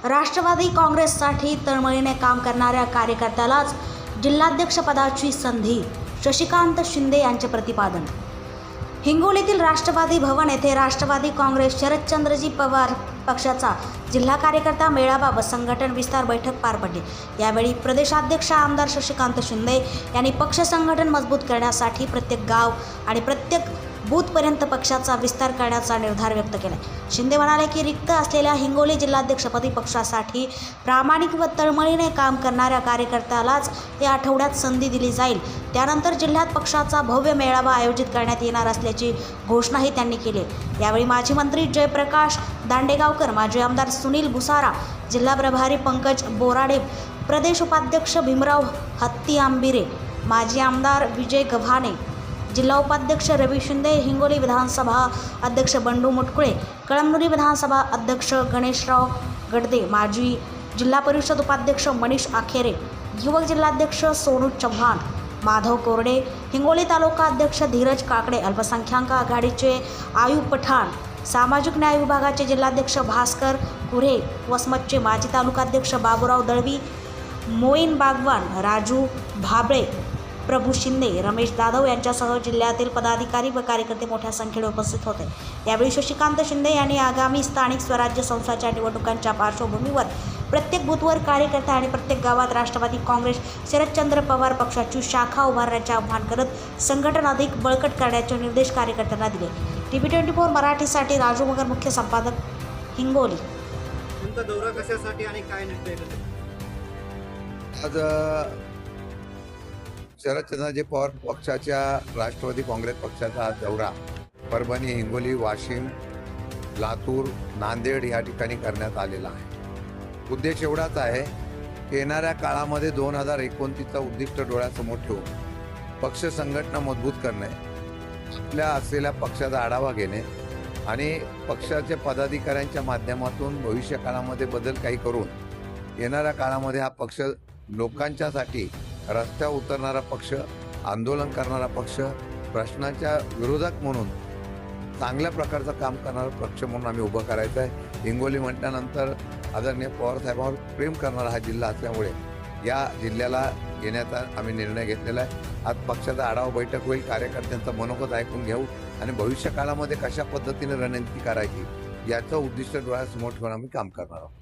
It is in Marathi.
राष्ट्रवादी काँग्रेससाठी तळमळीने काम करणाऱ्या कार्यकर्त्यालाच जिल्हाध्यक्षपदाची संधी, शशिकांत शिंदे यांचे प्रतिपादन। हिंगोलीतील राष्ट्रवादी भवन येथे राष्ट्रवादी काँग्रेस शरदचंद्रजी पवार पक्षाचा जिल्हा कार्यकर्ता मेळावा व संघटन विस्तार बैठक पार पडली। यावेळी प्रदेशाध्यक्ष आमदार शशिकांत शिंदे यांनी पक्ष संघटन मजबूत करण्यासाठी प्रत्येक गाव आणि प्रत्येक बूथपर्यंत पक्षाचा विस्तार करण्याचा निर्धार व्यक्त केला। शिंदे म्हणाले की रिक्त असलेल्या हिंगोली जिल्हाध्यक्षपदी पक्षासाठी प्रामाणिक व तळमळीने काम करणाऱ्या कार्यकर्त्यालाच या आठवड्यात संधी दिली जाईल। त्यानंतर जिल्ह्यात पक्षाचा भव्य मेळावा आयोजित करण्यात येणार असल्याची घोषणाही त्यांनी केली। यावेळी माजी मंत्री जयप्रकाश दांडेगावकर, माजी आमदार सुनील भुसारा, जिल्हा प्रभारी पंकज बोराडे, प्रदेश उपाध्यक्ष भीमराव हत्ती आंबिरे, माजी आमदार विजय गव्हाणे, जिल्हा उपाध्यक्ष रवी शिंदे, हिंगोली विधानसभा अध्यक्ष बंडू मुटकुळे, कळमनुरी विधानसभा अध्यक्ष गणेशराव गडदे, माजी जिल्हा परिषद उपाध्यक्ष मनीष आखेरे, युवक जिल्हाध्यक्ष सोनू चव्हाण, माधव कोरडे, हिंगोली तालुका अध्यक्ष धीरज काकडे, अल्पसंख्याक आघाडीचे आयुब पठाण, सामाजिक न्याय विभागाचे जिल्हाध्यक्ष भास्कर कुऱ्हे, वसमतचे माजी तालुकाध्यक्ष बाबूराव दळवी, मोईन बागवान, राजू भाबळे, प्रभू शिंदे, रमेश जाधव यांच्यासह जिल्ह्यातील पदाधिकारी व कार्यकर्ते मोठ्या संख्येने उपस्थित होते। यावेळी शशिकांत शिंदे यांनी आगामी स्थानिक स्वराज्य संस्थांच्या निवडणुकांच्या पार्श्वभूमीवर प्रत्येक बूथवर कार्यकर्ता आणि प्रत्येक गावात राष्ट्रवादी काँग्रेस शरदचंद्र पवार पक्षाची शाखा उभारण्याचे आवाहन करत संघटन अधिक बळकट करण्याचे निर्देश कार्यकर्त्यांना दिले। TV24 मराठीसाठी राजू मगर, मुख्य संपादक, हिंगोली। तुमचा दौरा कशासाठी आणि काय निर्णय घेतले? आज शरदचंद्रजी पवार पक्षाच्या राष्ट्रवादी काँग्रेस पक्षाचा आज दौरा परभणी, हिंगोली, वाशिम, लातूर, नांदेड या ठिकाणी करण्यात आलेला आहे। उद्देश एवढाच आहे की येणाऱ्या काळामध्ये 2029चं उद्दिष्ट डोळ्यासमोर ठेवून पक्ष संघटना मजबूत करणे, आपल्या असलेल्या पक्षाचा आढावा घेणे आणि पक्षाच्या पदाधिकाऱ्यांच्या माध्यमातून भविष्य काळामध्ये बदल काही करून येणाऱ्या काळामध्ये हा पक्ष लोकांच्यासाठी रस्त्यावर उतरणारा पक्ष, आंदोलन करणारा पक्ष, प्रश्नाच्या विरोधक म्हणून चांगल्या प्रकारचं काम करणारा पक्ष म्हणून आम्ही उभं करायचं आहे। हिंगोली म्हटल्यानंतर आदरणीय पवारसाहेबांवर प्रेम करणारा हा जिल्हा असल्यामुळे या जिल्ह्याला येण्याचा आम्ही निर्णय घेतलेला आहे। आज पक्षाचा आढावा बैठक होईल, कार्यकर्त्यांचं मनोगत ऐकून घेऊ आणि भविष्य काळामध्ये कशा पद्धतीने रणनीती करायची याचं उद्दिष्ट डोळ्यासमोर ठेवून आम्ही काम करणार आहोत।